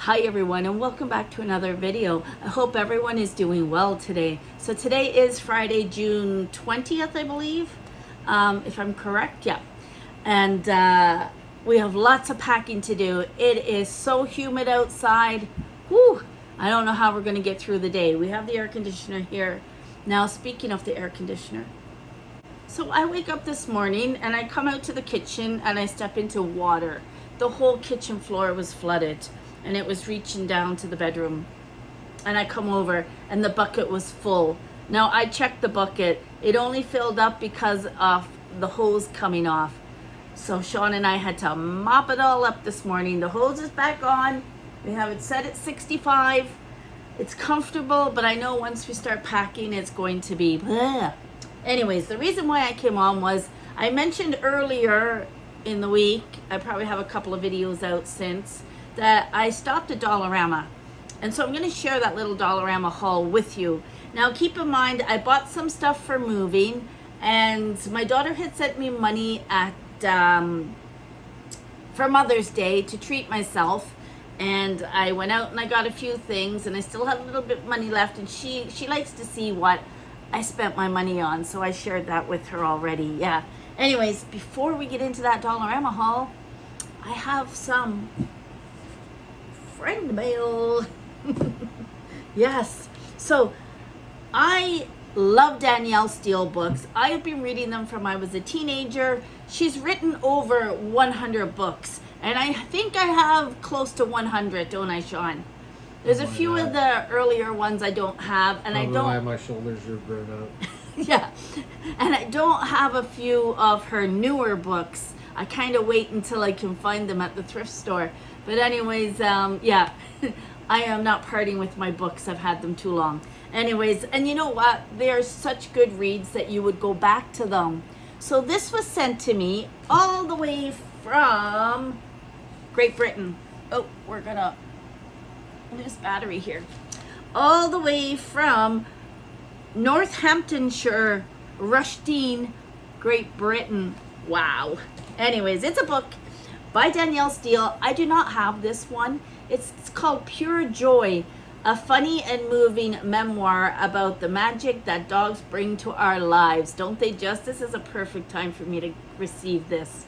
Hi everyone, and welcome back to another video. I hope everyone is doing well today. So today is Friday, June 20th, I believe, if I'm correct. Yeah. And we have lots of packing to do. It is so humid outside. Whew, I don't know how we're going to get through the day. We have the air conditioner here. Now, speaking of the air conditioner, so I wake up this morning and I come out to the kitchen and I step into water. The whole kitchen floor was flooded and it was reaching down to the bedroom. And I come over and the bucket was full. Now I checked the bucket. It only filled up because of the hose coming off. So Shawn and I had to mop it all up this morning. The hose is back on. We have it set at 65. It's comfortable, but I know once we start packing, it's going to be bleh. Anyways, the reason why I came on was I mentioned earlier in the week, I probably have a couple of videos out since, that I stopped at Dollarama. And so I'm going to share that little Dollarama haul with you. Now keep in mind, I bought some stuff for moving, and my daughter had sent me money at for Mother's Day to treat myself. And I went out and I got a few things, and I still had a little bit of money left, and she likes to see what I spent my money on, so I shared that with her already. Yeah. Anyways, before we get into that Dollarama haul, I have some friend mail. Yes. So I love Danielle Steel books. I have been reading them from I was a teenager. She's written over 100 books, and I think I have close to 100, don't I, Shawn? There's a few of the earlier ones I don't have, and I don't. Why my shoulders are grown up. Yeah, and I don't have a few of her newer books. I kind of wait until I can find them at the thrift store. But anyways, yeah, I am not parting with my books. I've had them too long. Anyways, and you know what? They are such good reads that you would go back to them. So this was sent to me all the way from Great Britain. Oh, we're gonna lose battery here. All the way from Northamptonshire, Rushdene, Great Britain. Wow. Anyways, it's a book by Danielle Steel. I do not have this one. It's called Pure Joy, a funny and moving memoir about the magic that dogs bring to our lives. Don't they just? This is a perfect time for me to receive this.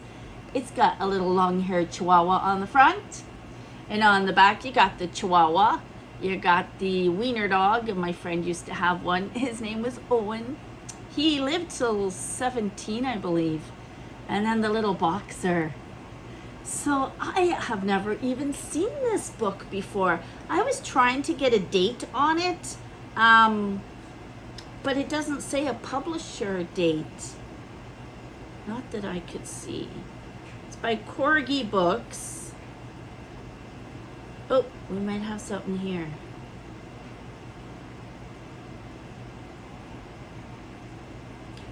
It's got a little long-haired Chihuahua on the front. And on the back, you got the Chihuahua. You got the wiener dog, and my friend used to have one. His name was Owen. He lived till 17, I believe. And then the little boxer. So I have never even seen this book before. I was trying to get a date on it, but it doesn't say a publisher date. Not that I could see. It's by Corgi Books. Oh, we might have something here.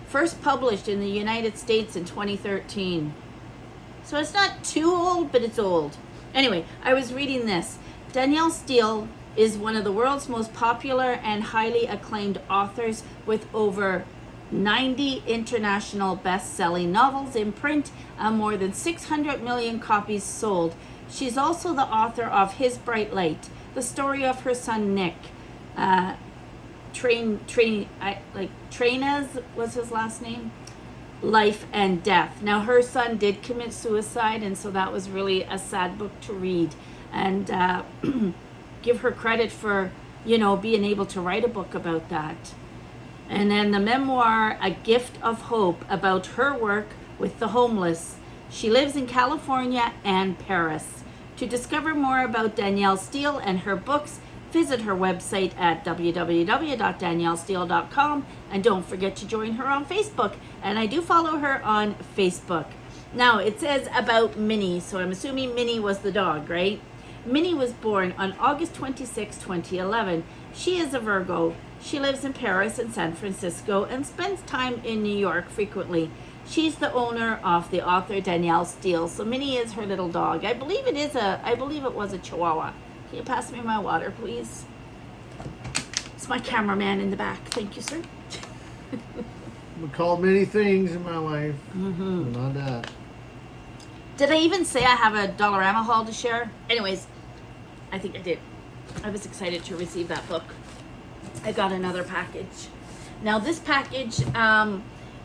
First published in the United States in 2013. So it's not too old, but it's old. Anyway, I was reading this. Danielle Steel is one of the world's most popular and highly acclaimed authors with over 90 international best-selling novels in print and more than 600 million copies sold. She's also the author of His Bright Light, the story of her son Nick. Trainaz was his last name. Life and Death. Now her son did commit suicide, and so that was really a sad book to read. And give her credit for, being able to write a book about that. And then the memoir, A Gift of Hope, about her work with the homeless. She lives in California and Paris. To discover more about Danielle Steel and her books, visit her website at www.daniellesteel.com, and don't forget to join her on Facebook. And I do follow her on Facebook. Now, it says about Minnie, so I'm assuming Minnie was the dog, right? Minnie was born on August 26, 2011. She is a Virgo. She lives in Paris and San Francisco and spends time in New York frequently. She's the owner of the author Danielle Steel. So Minnie is her little dog. I believe it was a Chihuahua. Can you pass me my water, please? It's my cameraman in the back. Thank you, sir. I've been called many things in my life, but not that. Did I even say I have a Dollarama haul to share? Anyways, I think I did. I was excited to receive that book. I got another package. Now this package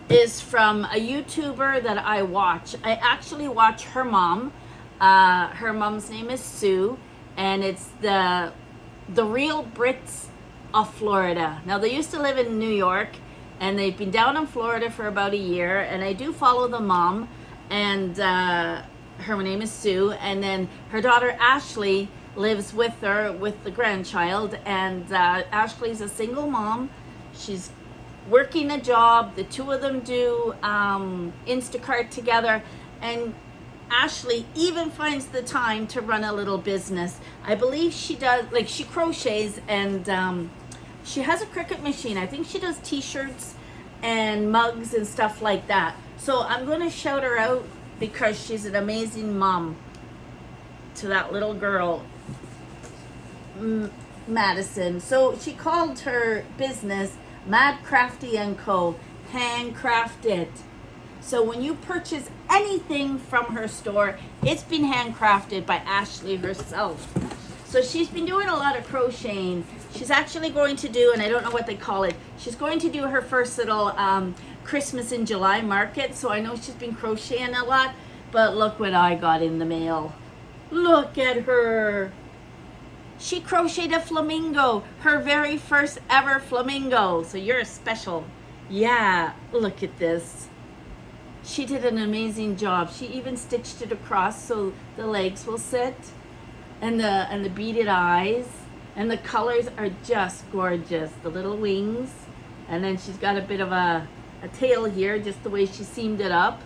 is from a YouTuber that I watch. I actually watch her mom. Her mom's name is Sue, and it's the Real Brits of Florida. Now they used to live in New York, and they've been down in Florida for about a year, and I do follow the mom, and her name is Sue, and then her daughter Ashley lives with her with the grandchild, and Ashley's a single mom. She's working a job. The two of them do Instacart together, and Ashley even finds the time to run a little business. I believe she does, like, she crochets, and she has a Cricut machine. I think she does t-shirts and mugs and stuff like that. So I'm going to shout her out because she's an amazing mom to that little girl, Madison. So she called her business Mad Crafty and Co. Handcrafted. So when you purchase anything from her store, it's been handcrafted by Ashley herself. So she's been doing a lot of crocheting. She's actually going to do, and I don't know what they call it, she's going to do her first little Christmas in July market. So I know she's been crocheting a lot, but look what I got in the mail. Look at her. She crocheted a flamingo, her very first ever flamingo. So you're special. Yeah, look at this. She did an amazing job. She even stitched it across so the legs will sit, and the beaded eyes, and the colors are just gorgeous. The little wings, and then she's got a bit of a tail here, just the way she seamed it up.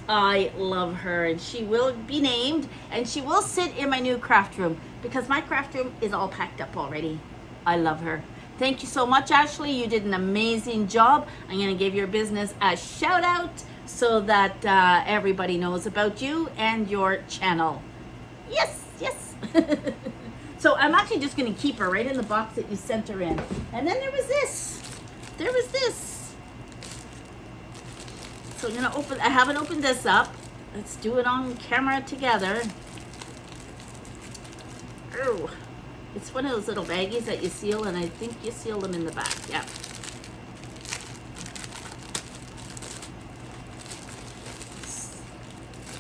I love her, and she will be named, and she will sit in my new craft room because my craft room is all packed up already. I love her. Thank you so much, Ashley. You did an amazing job. I'm going to give your business a shout out so that everybody knows about you and your channel. Yes, yes. So I'm actually just going to keep her right in the box that you sent her in. And then there was this. There was this. So I'm gonna open, I haven't opened this up. Let's do it on camera together. Oh, it's one of those little baggies that you seal, and I think you seal them in the back, yeah.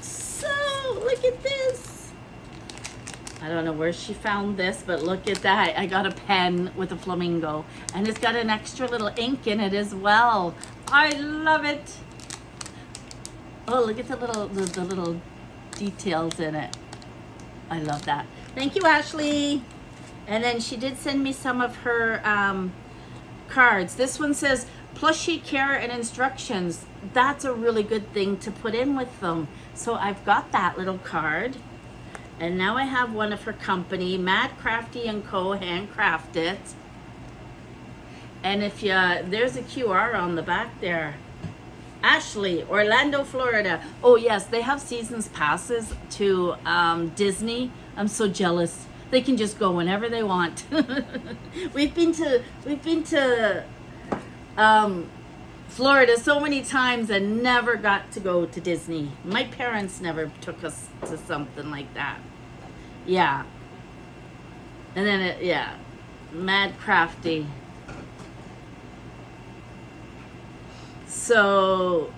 So, look at this. I don't know where she found this, but look at that. I got a pen with a flamingo, and it's got an extra little ink in it as well. I love it. Oh, look at the little details in it. I love that. Thank you, Ashley. And then she did send me some of her cards. This one says plushie care and instructions. That's a really good thing to put in with them. So I've got that little card. And now I have one of her company, Mad Crafty and Co. Handcrafted. And if you, there's a QR on the back there. Ashley, Orlando, Florida. Oh yes, they have seasons passes to Disney. I'm so jealous. They can just go whenever they want. We've been to Florida so many times and never got to go to Disney. My parents never took us to something like that. Yeah. And then yeah, Mad Crafty. So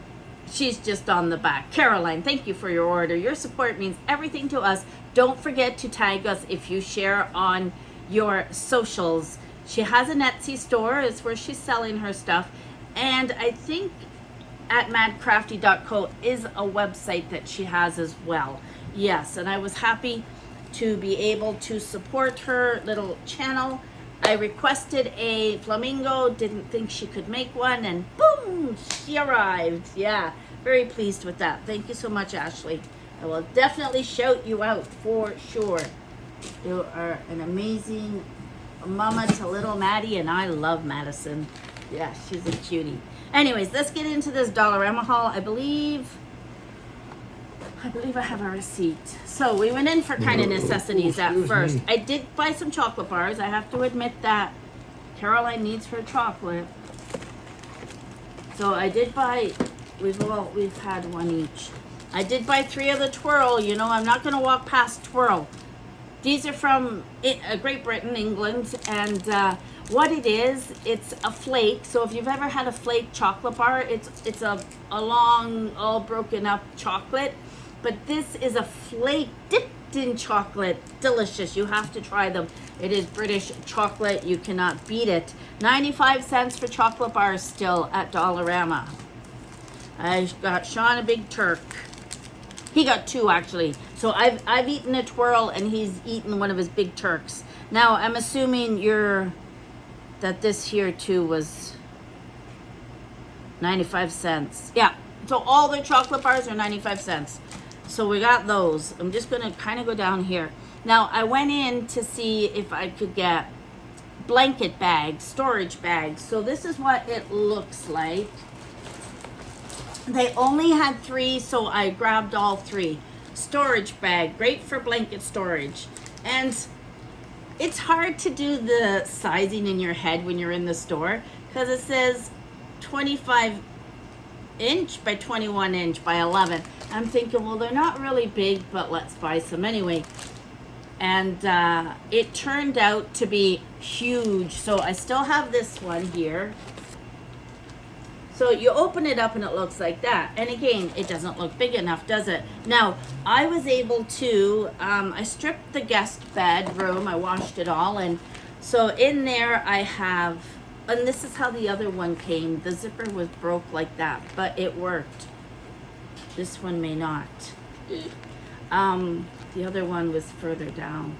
she's just on the back. Caroline, thank you for your order. Your support means everything to us. Don't forget to tag us if you share on your socials. She has an Etsy store. It's where she's selling her stuff. And I think at madcrafty.co is a website that she has as well. Yes, and I was happy to be able to support her little channel. I requested a flamingo, didn't think she could make one, and boom, she arrived. Yeah, very pleased with that. Thank you so much, Ashley. I will definitely shout you out for sure. You are an amazing mama to little Maddie, and I love Madison. Yeah, she's a cutie. Anyways, let's get into this Dollarama haul. I believe I have a receipt. So we went in for kind of necessities at first. I did buy some chocolate bars. I have to admit that Caroline needs her chocolate. So I did buy, we've had one each. I did buy 3 of the Twirl. You know, I'm not going to walk past Twirl. These are from Great Britain, England, and what it is, it's a flake. So if you've ever had a flake chocolate bar, it's a long, all broken up chocolate. But this is a flake dipped in chocolate. Delicious. You have to try them. It is British chocolate. You cannot beat it. 95 cents for chocolate bars still at Dollarama. I got Shawn a big Turk. He got 2 actually. So I've eaten a twirl and he's eaten one of his big Turks. Now I'm assuming that this here too was 95 cents. Yeah. So all the chocolate bars are 95 cents. So we got those. I'm just gonna kind of go down here. Now I went in to see if I could get blanket bags, storage bags. So this is what it looks like. They only had 3, so I grabbed all 3. Storage bag, great for blanket storage. And it's hard to do the sizing in your head when you're in the store because it says 25 inch by 21 inch by 11. I'm thinking, well, they're not really big, but let's buy some anyway. And it turned out to be huge. So I still have this one here. So you open it up and it looks like that. And again, it doesn't look big enough, does it? Now, I was able to, I stripped the guest bedroom. I washed it all. And so in there I have, and this is how the other one came. The zipper was broke like that, but it worked. This one may not. The other one was further down.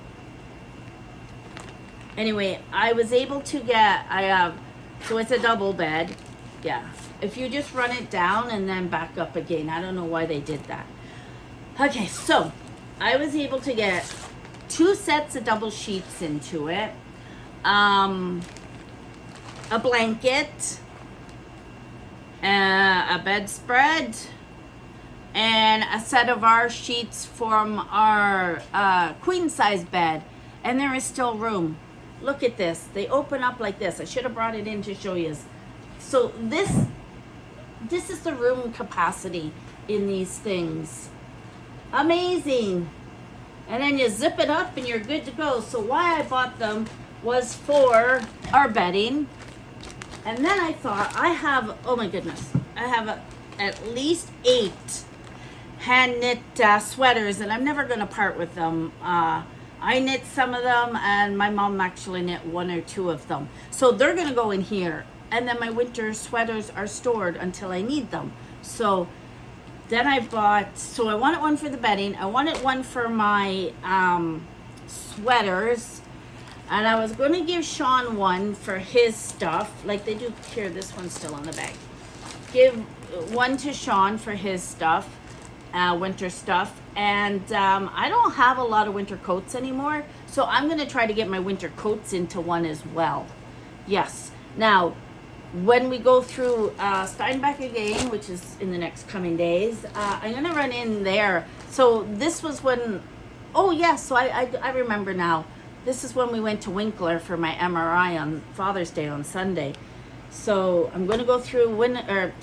Anyway, I was able to get, so it's a double bed. Yeah, if you just run it down and then back up again. I don't know why they did that. Okay, so I was able to get 2 sets of double sheets into it. A blanket, a bedspread, and a set of our sheets from our queen size bed. And there is still room. Look at this. They open up like this. I should have brought it in to show you. So this is the room capacity in these things. Amazing. And then you zip it up and you're good to go. So why I bought them was for our bedding. And then I thought I have, oh my goodness, I have at least 8 hand knit sweaters, and I'm never going to part with them. I knit some of them, and my mom actually knit 1 or 2 of them. So they're going to go in here. And then my winter sweaters are stored until I need them. So then I bought, so I wanted one for the bedding. I wanted one for my sweaters. And I was going to give Shawn one for his stuff. Like they do here, this one's still in the bag. Give one to Shawn for his stuff, winter stuff. And I don't have a lot of winter coats anymore. So I'm going to try to get my winter coats into one as well. Yes. Now, when we go through Steinbach again, which is in the next coming days, I'm going to run in there. So this was when, oh yes, so I remember now. This is when we went to Winkler for my MRI on Father's Day on Sunday. So I'm going to go through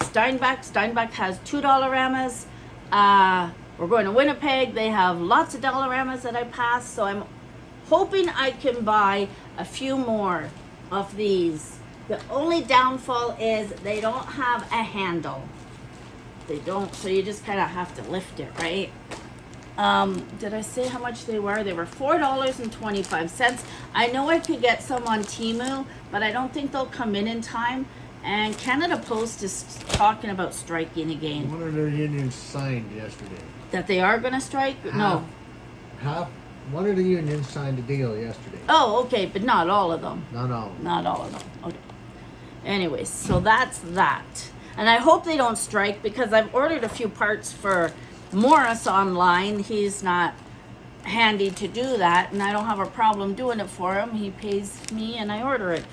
Steinbach. Steinbach has 2 Dollaramas. We're going to Winnipeg. They have lots of Dollaramas that I passed. So I'm hoping I can buy a few more of these. The only downfall is they don't have a handle. They don't, so you just kind of have to lift it, right? Did I say how much they were? They were $4.25. I know I could get some on Temu, but I don't think they'll come in time. And Canada Post is talking about striking again. One of their unions signed yesterday. That they are going to strike? No. One of the unions signed a deal yesterday. Oh, okay, but not all of them. Not all. Not all of them. Okay. Anyways, so that's that. And I hope they don't strike because I've ordered a few parts for Morris online. He's not handy to do that, and I don't have a problem doing it for him. He pays me and I order it.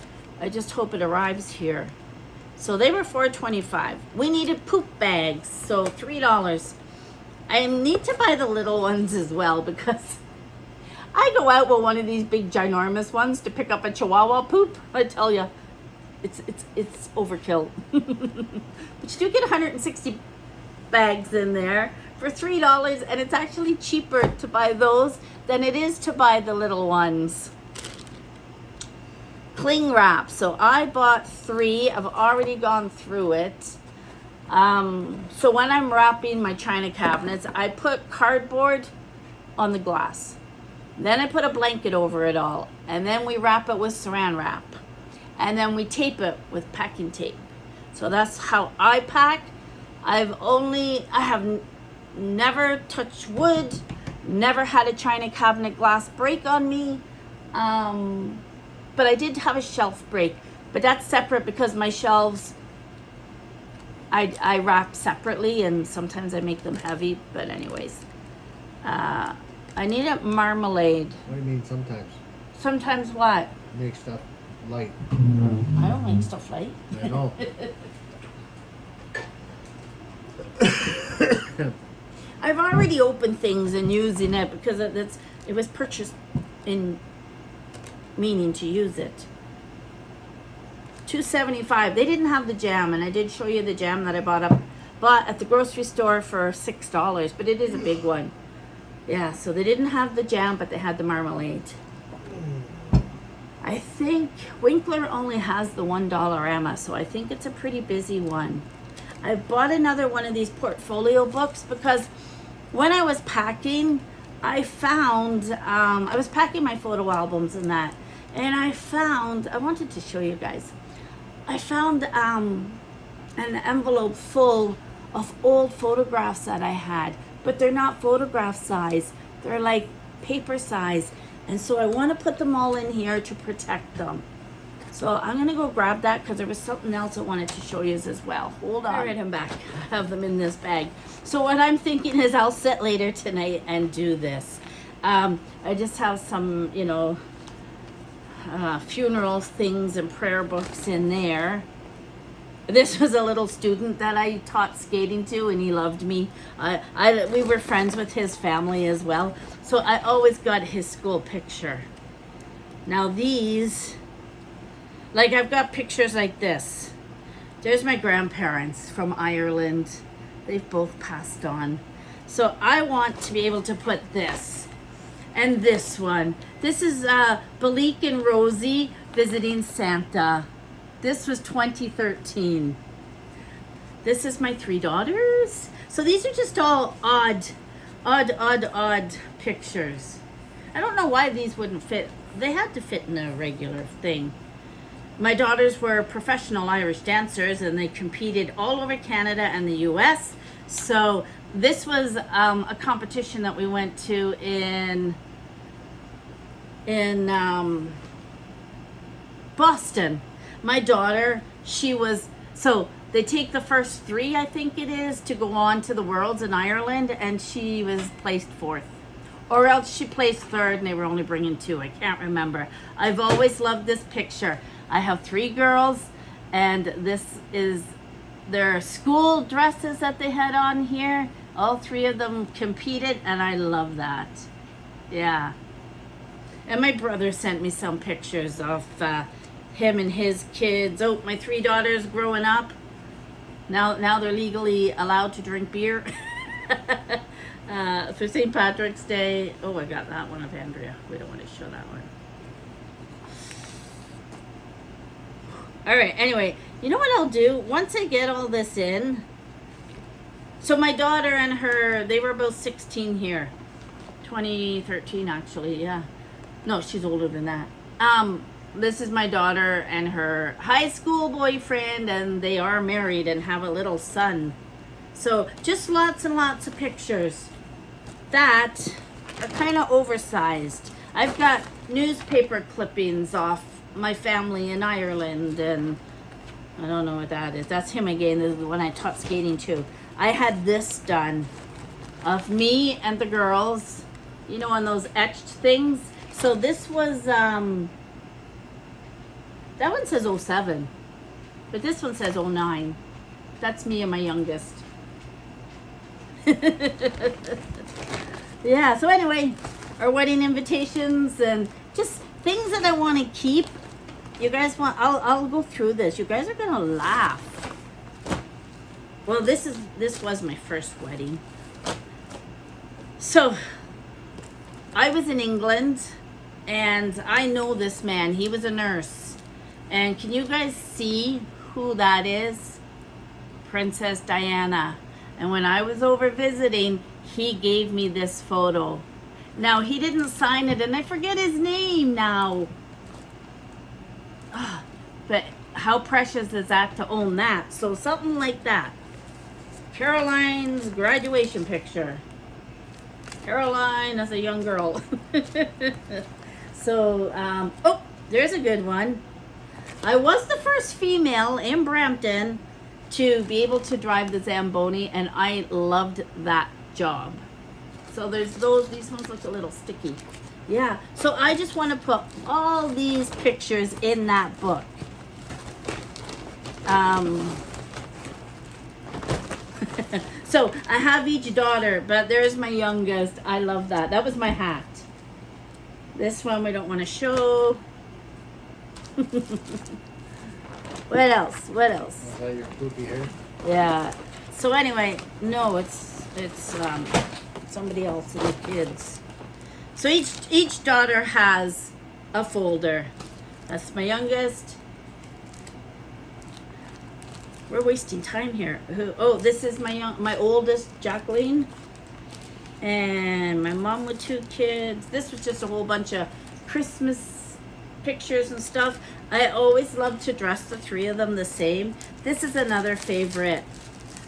I just hope it arrives here. So they were $4.25. We needed poop bags, so $3. I need to buy the little ones as well because I go out with one of these big ginormous ones to pick up a Chihuahua poop. I tell you, it's overkill. But you do get 160 bags in there for $3, and it's actually cheaper to buy those than it is to buy the little ones. Cling wrap. So I bought 3. I've already gone through it. So when I'm wrapping my china cabinets, I put cardboard on the glass. Then I put a blanket over it all. And then we wrap it with saran wrap. And then we tape it with packing tape. So that's how I pack. I have never touched wood, never had a china cabinet glass break on me. But I did have a shelf break. But that's separate because my shelves, I wrap separately, and sometimes I make them heavy. But anyways, I need a marmalade. What do you mean sometimes? Sometimes what? Make stuff light. I don't make stuff light. I know. I've already opened things and using it because it was purchased in meaning to use it. $2.75. They didn't have the jam, and I did show you the jam that I bought at the grocery store for $6, but it is a big one. Yeah, so they didn't have the jam, but they had the marmalade. I think Winkler only has the $1 Dollarama, so I think it's a pretty busy one. I bought another one of these portfolio books because when I was packing, I found, I was packing my photo albums and that, and I wanted to show you guys. I found an envelope full of old photographs that I had, but they're not photograph size. They're like paper size. And so I want to put them all in here to protect them. So I'm going to go grab that because there was something else I wanted to show you as well. Hold on. All right, I'm back. I have them in this bag. So what I'm thinking is I'll sit later tonight and do this. I just have some, funeral things and prayer books in there. This was a little student that I taught skating to, and he loved me. We were friends with his family as well, so I always got his school picture. Now these, like I've got pictures like this. There's my grandparents from Ireland. They've both passed on. So I want to be able to put this and this one. This is Balik and Rosie visiting Santa. This was 2013. This is my 3 daughters. So these are just all odd pictures. I don't know why these wouldn't fit. They had to fit in a regular thing. My daughters were professional Irish dancers, and they competed all over Canada and the US. So this was a competition that we went to in Boston. My daughter, so they take the first 3, I think it is, to go on to the Worlds in Ireland, and she was placed 4th. Or else she placed 3rd, and they were only bringing 2. I can't remember. I've always loved this picture. I have 3 girls, and this is their school dresses that they had on here. All 3 of them competed, and I love that. Yeah. And my brother sent me some pictures of him and his kids. Oh, my 3 daughters growing up. Now they're legally allowed to drink beer. For St. Patrick's Day. Oh, I got that one of Andrea. We don't want to show that one. All right, anyway, you know what I'll do? Once I get all this in. So my daughter and her, they were both 16 here. 2013, actually, yeah. No, she's older than that. This is my daughter and her high school boyfriend, and they are married and have a little son. So just lots and lots of pictures that are kind of oversized. I've got newspaper clippings off my family in Ireland, and I don't know what that is. That's him again. This is the one I taught skating to. I had this done of me and the girls, on those etched things. So this was, that one says 07, but this one says 09. That's me and my youngest. Yeah, so anyway, our wedding invitations and just things that I want to keep. You guys I'll go through this. You guys are going to laugh. Well, this was my first wedding. So I was in England, and I know this man. He was a nurse. And can you guys see who that is? Princess Diana. And when I was over visiting, he gave me this photo. Now, he didn't sign it, and I forget his name now. But how precious is that to own that? So something like that. Caroline's graduation picture. Caroline as a young girl. So, oh, there's a good one. I was the first female in Brampton to be able to drive the Zamboni, and I loved that job. So there's those. These ones look a little sticky. Yeah. So I just want to put all these pictures in that book. So I have each daughter, but there's my youngest. I love that. That was my hat. This one we don't want to show. What else? What else? Is that your poopy hair? Yeah. So anyway, no, it's somebody else and the kids. So each daughter has a folder. That's my youngest. We're wasting time here. Oh, this is my oldest, Jacqueline. And my mom with 2 kids. This was just a whole bunch of Christmas pictures and stuff. I always love to dress the 3 of them the same. This is another favorite.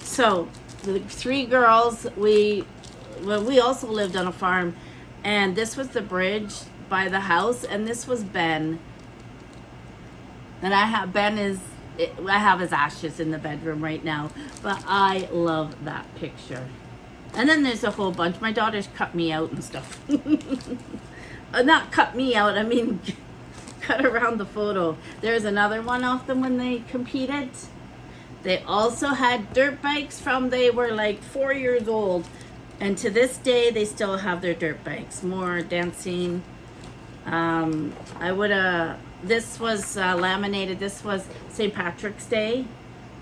So the 3 girls, we also lived on a farm, and this was the bridge by the house, and this was Ben. And I have his ashes in the bedroom right now, but I love that picture. And then there's a whole bunch. My daughters cut me out and stuff. Not cut me out, I mean cut around the photo. There's another one of them when they competed. They also had dirt bikes from they were like 4 years old. And to this day, they still have their dirt bikes. More dancing. This was laminated. This was St. Patrick's Day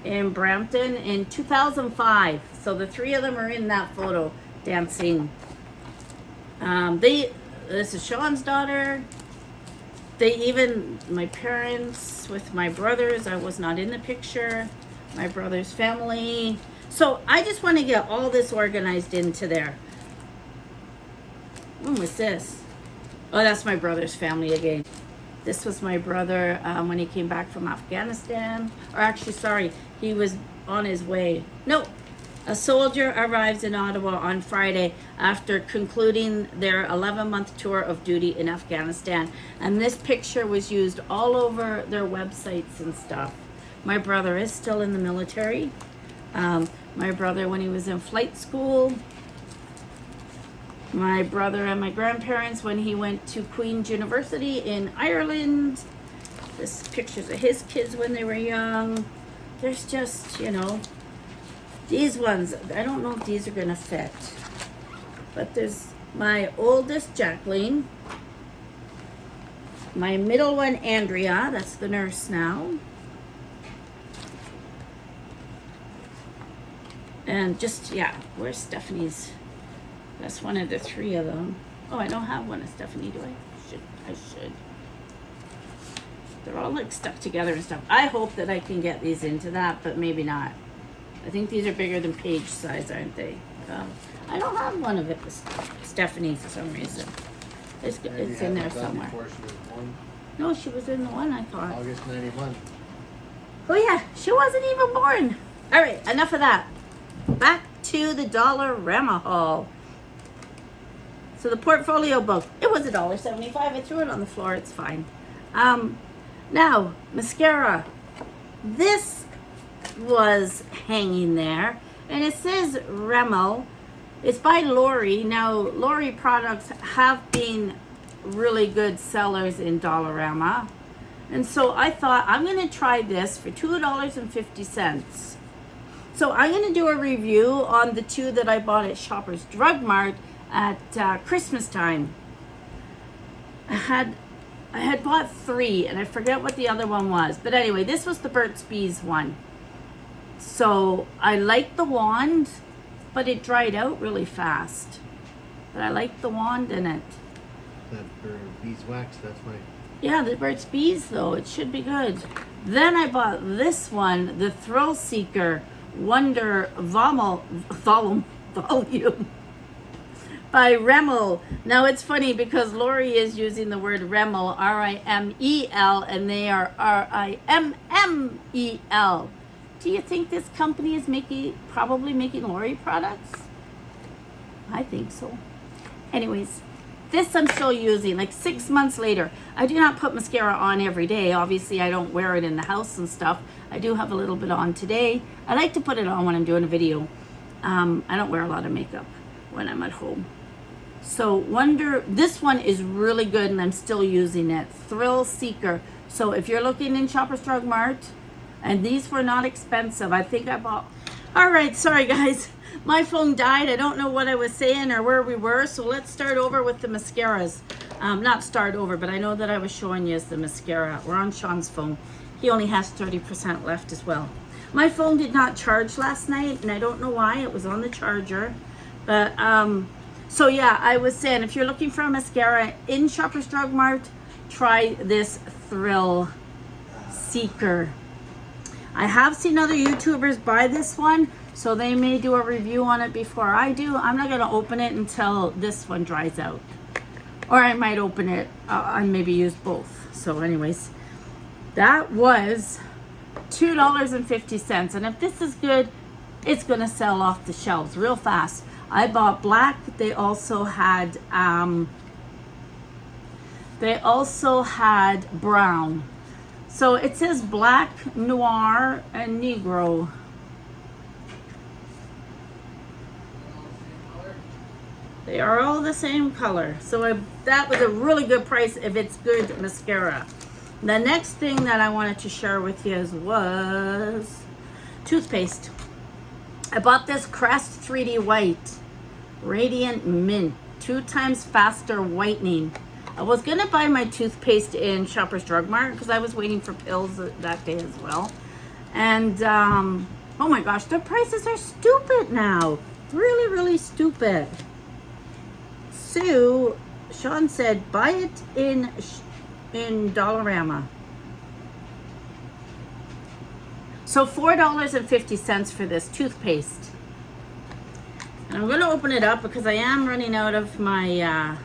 in Brampton in 2005. So the 3 of them are in that photo dancing. This is Shawn's daughter. My parents with my brothers, I was not in the picture. My brother's family. So I just want to get all this organized into there. When was this? Oh, that's my brother's family again. This was my brother when he came back from Afghanistan. Or actually, sorry, he was on his way. No, a soldier arrives in Ottawa on Friday after concluding their 11-month tour of duty in Afghanistan. And this picture was used all over their websites and stuff. My brother is still in the military. My brother when he was in flight school. My brother and my grandparents when he went to Queen's University in Ireland. This pictures of his kids when they were young. There's just, these ones. I don't know if these are going to fit. But there's my oldest, Jacqueline. My middle one, Andrea. That's the nurse now. And just, where's Stephanie's? That's one of the 3 of them. Oh, I don't have one of Stephanie, do I? I should. They're all like stuck together and stuff. I hope that I can get these into that, but maybe not. I think these are bigger than page size, aren't they? I don't have one of it with Stephanie for some reason. It's in there somewhere. No, she was in the one, I thought. August 91. Oh yeah, she wasn't even born. All right, enough of that. Back to the Dollarama haul. So the portfolio book, it was $1.75. I threw it on the floor, it's fine. Now, mascara. This was hanging there, and it says Rimmel. It's by Lori. Now, Lori products have been really good sellers in Dollarama. And so I thought, I'm going to try this for $2.50. So I'm going to do a review on the 2 that I bought at Shoppers Drug Mart at Christmas time. I had bought 3, and I forget what the other one was. But anyway, this was the Burt's Bees one. So I liked the wand, but it dried out really fast. but I like the wand in it. That for beeswax, that's my... Yeah, the Burt's Bees though, it should be good. Then I bought this one, the Thrill Seeker Wonder Volume by Rimmel. Now it's funny because Lori is using the word Rimmel, R-I-M-E-L, and they are R-I-M-M-E-L. Do you think this company is probably making Lori products? I think so. Anyways, this I'm still using, like 6 months later. I do not put mascara on every day. Obviously, I don't wear it in the house and stuff. I do have a little bit on today. I like to put it on when I'm doing a video. I don't wear a lot of makeup when I'm at home. So this one is really good and I'm still using it. Thrill Seeker. So if you're looking in Shoppers Drug Mart, and these were not expensive. I think I bought... All right, sorry guys. My phone died. I don't know what I was saying or where we were. So let's start over with the mascaras. Not start over, but I know that I was showing you the mascara. We're on Shawn's phone. He only has 30% left as well. My phone did not charge last night, and I don't know why. It was on the charger. But, so yeah, I was saying, if you're looking for a mascara in Shoppers Drug Mart, try this Thrill Seeker. I have seen other YouTubers buy this one, so they may do a review on it before I do. I'm not going to open it until this one dries out. Or I might open it and maybe use both. So anyways, that was $2.50. And if this is good, it's going to sell off the shelves real fast. I bought black. They also had brown. So it says black, noir, and negro. They are all the same color. So that was a really good price if it's good mascara. The next thing that I wanted to share with you was toothpaste. I bought this Crest 3D White Radiant Mint, 2 times faster whitening. I was gonna buy my toothpaste in Shoppers Drug Mart because I was waiting for pills that day as well. And oh my gosh, the prices are stupid now. Really, really stupid. So Shawn said, buy it in Dollarama. So $4.50 for this toothpaste. And I'm gonna open it up because I am running out of my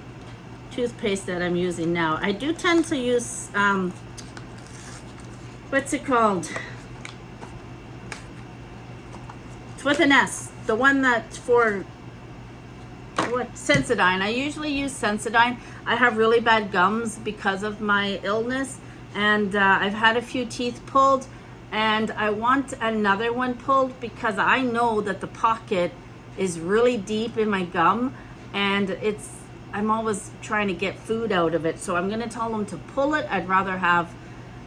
toothpaste that I'm using now. I do tend to use what's it called? It's with an S. The one that's for Sensodyne. I usually use Sensodyne. I have really bad gums because of my illness, and I've had a few teeth pulled, and I want another one pulled because I know that the pocket is really deep in my gum, and I'm always trying to get food out of it. So I'm gonna tell them to pull it. I'd rather have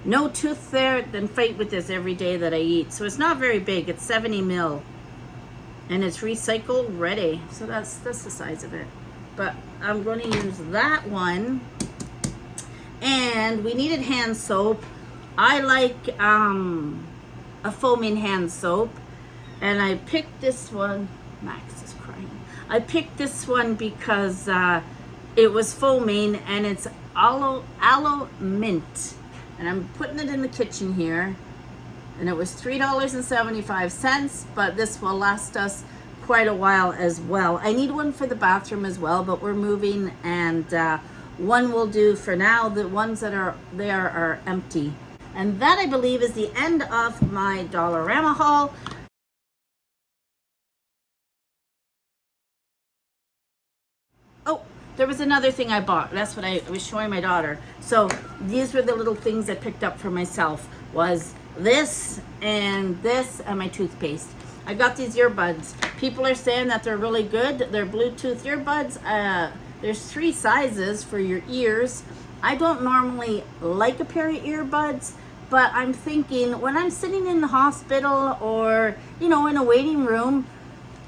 no tooth there than fight with this every day that I eat. So it's not very big. It's 70 mil. And it's recycle ready. So that's the size of it. But I'm going to use that one. And we needed hand soap. I like a foaming hand soap. And I picked this one. Max is crying. I picked this one because it was foaming and it's aloe mint. And I'm putting it in the kitchen here. And it was $3.75, but this will last us quite a while as well. I need one for the bathroom as well, but we're moving, and one will do for now. The ones that are there are empty. And that, I believe, is the end of my Dollarama haul. Oh, there was another thing I bought. That's what I was showing my daughter. So these were the little things I picked up for myself. Was this and my toothpaste. I got these earbuds. People are saying that they're really good. They're Bluetooth earbuds. There's 3 sizes for your ears. I don't normally like a pair of earbuds, but I'm thinking when I'm sitting in the hospital or, you know, in a waiting room,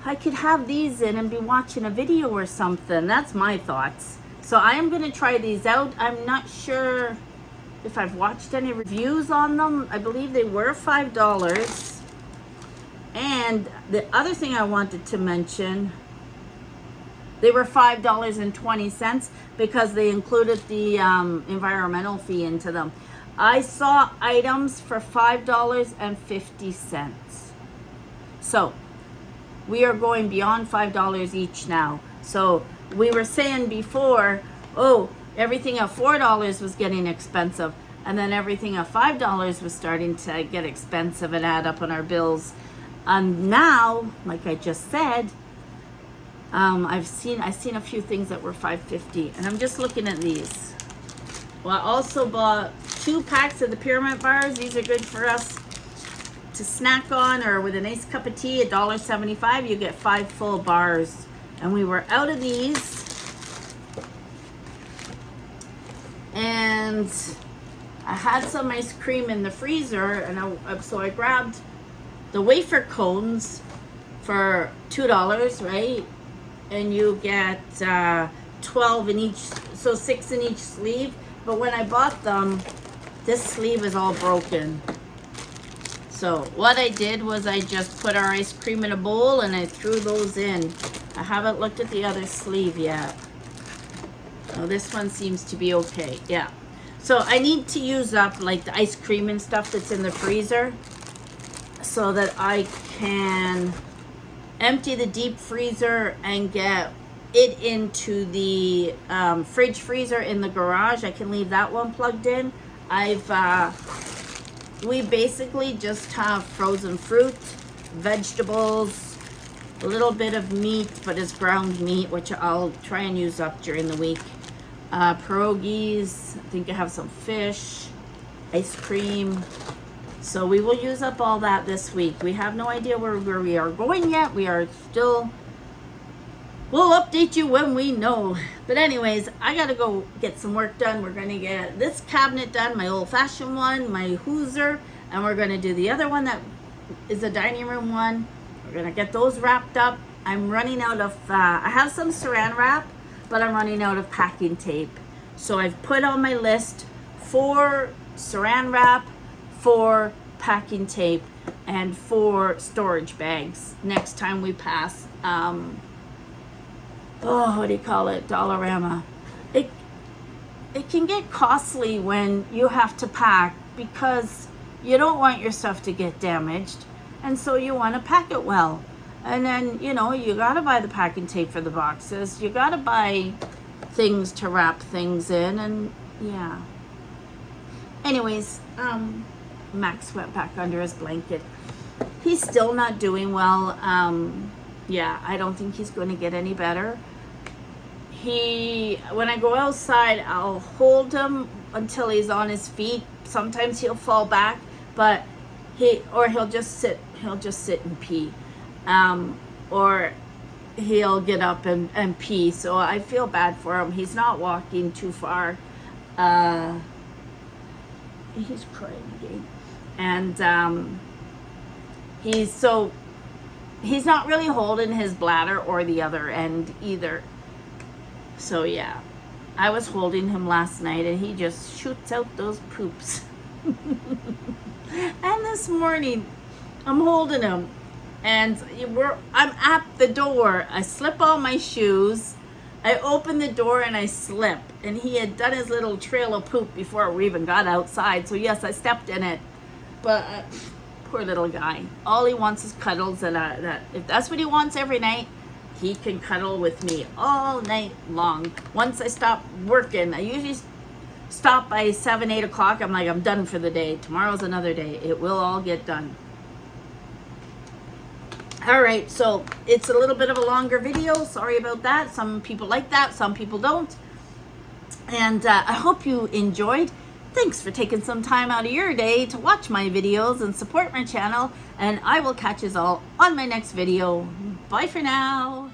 I could have these in and be watching a video or something. That's my thoughts. So I am going to try these out. I'm not sure if I've watched any reviews on them. I believe they were $5. And the other thing I wanted to mention They were $5.20 because they included the environmental fee into them. I saw items for $5.50. So we are going beyond $5 each now. So we were saying before, oh, everything at $4 was getting expensive. And then everything at $5 was starting to get expensive and add up on our bills. And now, like I just said, I've seen a few things that were $5.50, and I'm just looking at these. Well, I also bought 2 packs of the pyramid bars. These are good for us to snack on, or with a nice cup of tea. $1.75, you get 5 full bars. And we were out of these, and I had some ice cream in the freezer, and so I grabbed the wafer cones for $2, right? And you get 12 in each, so 6 in each sleeve. But when I bought them, this sleeve is all broken. So what I did was I just put our ice cream in a bowl and I threw those in. I haven't looked at the other sleeve yet. Oh, this one seems to be okay. Yeah. So I need to use up like the ice cream and stuff that's in the freezer so that I can empty the deep freezer and get it into the fridge freezer in the garage. I can leave that one plugged in. We basically just have frozen fruit, vegetables, a little bit of meat, but it's ground meat, which I'll try and use up during the week. Pierogies, I think I have some fish, ice cream. So we will use up all that this week. We have no idea where we are going yet. We are still, we'll update you when we know. But anyways, I gotta go get some work done. We're gonna get this cabinet done, my old-fashioned one, my hooser, and we're gonna do the other one that is a dining room one. We're gonna get those wrapped up. I'm running out of, I have some saran wrap, but I'm running out of packing tape. So I've put on my list 4 saran wrap, 4 packing tape, and 4 storage bags next time we pass what do you call it, Dollarama. It can get costly when you have to pack because you don't want your stuff to get damaged, and so you want to pack it well. And then, you know, you gotta buy the packing tape for the boxes, you gotta buy things to wrap things in, and yeah. Anyways, Max went back under his blanket. He's still not doing well. Yeah, I don't think he's going to get any better. When I go outside, I'll hold him until he's on his feet. Sometimes he'll fall back, but he'll just sit and pee. Or he'll get up and pee. So I feel bad for him. He's not walking too far. He's crying again. And he's not really holding his bladder or the other end either. So yeah, I was holding him last night and he just shoots out those poops. And this morning I'm holding him and I'm at the door. I slip on my shoes, I open the door and I slip, and he had done his little trail of poop before we even got outside. So yes, I stepped in it. But poor little guy. All he wants is cuddles, and if that's what he wants every night, he can cuddle with me all night long. Once I stop working, I usually stop by 7, 8 o'clock. I'm like, I'm done for the day. Tomorrow's another day. It will all get done. All right, so it's a little bit of a longer video. Sorry about that. Some people like that, some people don't. And I hope you enjoyed. Thanks for taking some time out of your day to watch my videos and support my channel. And I will catch you all on my next video. Bye for now.